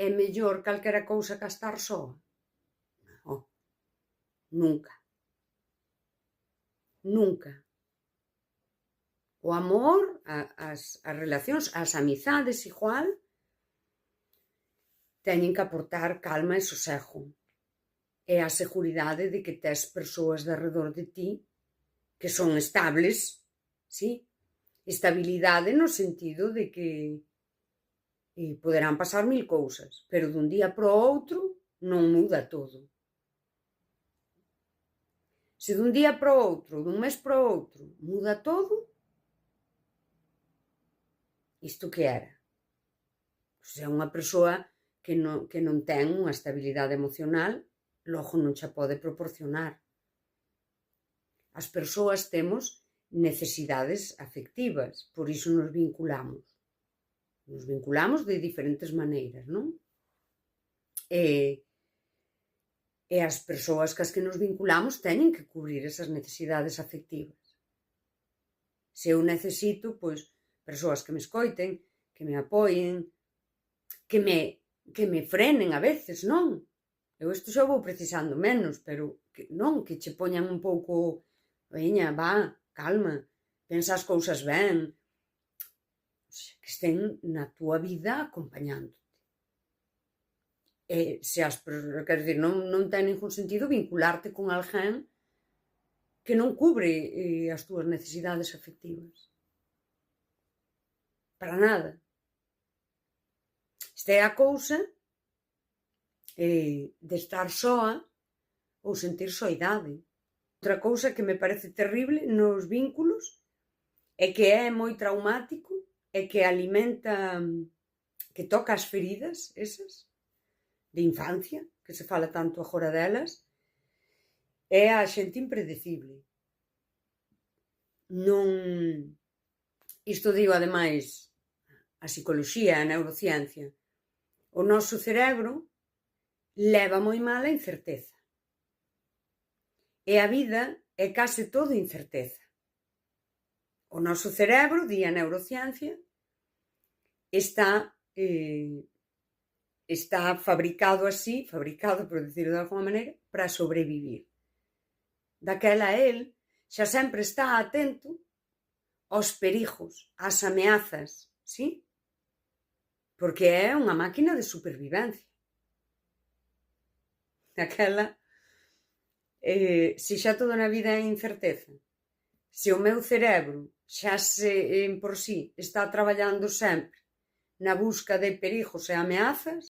é mellor calquera cousa que estar soa? Non, nunca. Nunca. O amor, as relacións, as amizades igual, teñen que aportar calma e sosego. E a seguridade de que tes persoas de arredor de ti que son estables, sí? Estabilidade no sentido de que poderán pasar mil cousas, pero dun día para o outro non muda todo. Se dun día para o outro, dun mes para o outro, muda todo, isto que era? Pois é unha persoa que non ten unha estabilidade emocional, logo non xa pode proporcionar. As persoas temos necesidades afectivas, por iso nos vinculamos. Nos vinculamos de diferentes maneiras, non? E as persoas cas que nos vinculamos teñen que cubrir esas necesidades afectivas. Se eu necesito, pois, persoas que me escoiten, que me apoien, que me frenen a veces, non? Eu isto xa vou precisando menos, pero que non, que che poñan un pouco, veña, va, calma, pensa as cousas ben, que estén na túa vida acompañándote. E se as persoas, quero dicir, non ten ningún sentido vincularte con alguén que non cubre as túas necesidades afectivas. Para nada. Esta é a cousa de estar soa ou sentir soidade. Outra cousa que me parece terrible nos vínculos e que é moi traumático e que alimenta, que toca as feridas esas de infancia, que se fala tanto agora delas, é a xente impredecible. Non, isto digo ademais a psicoloxía, a neurociencia, o noso cerebro leva moi mal a incerteza. E a vida é case todo incerteza. O noso cerebro, di a neurociencia, está fabricado así, fabricado, por decirlo de alguma maneira, para sobrevivir. Daquela el xa sempre está atento aos perigos, ás ameazas, sí? Porque é unha máquina de supervivencia. Daquela, se xa toda na vida é incerteza, se o meu cerebro xa por sí está traballando sempre na busca de perigos e ameazas,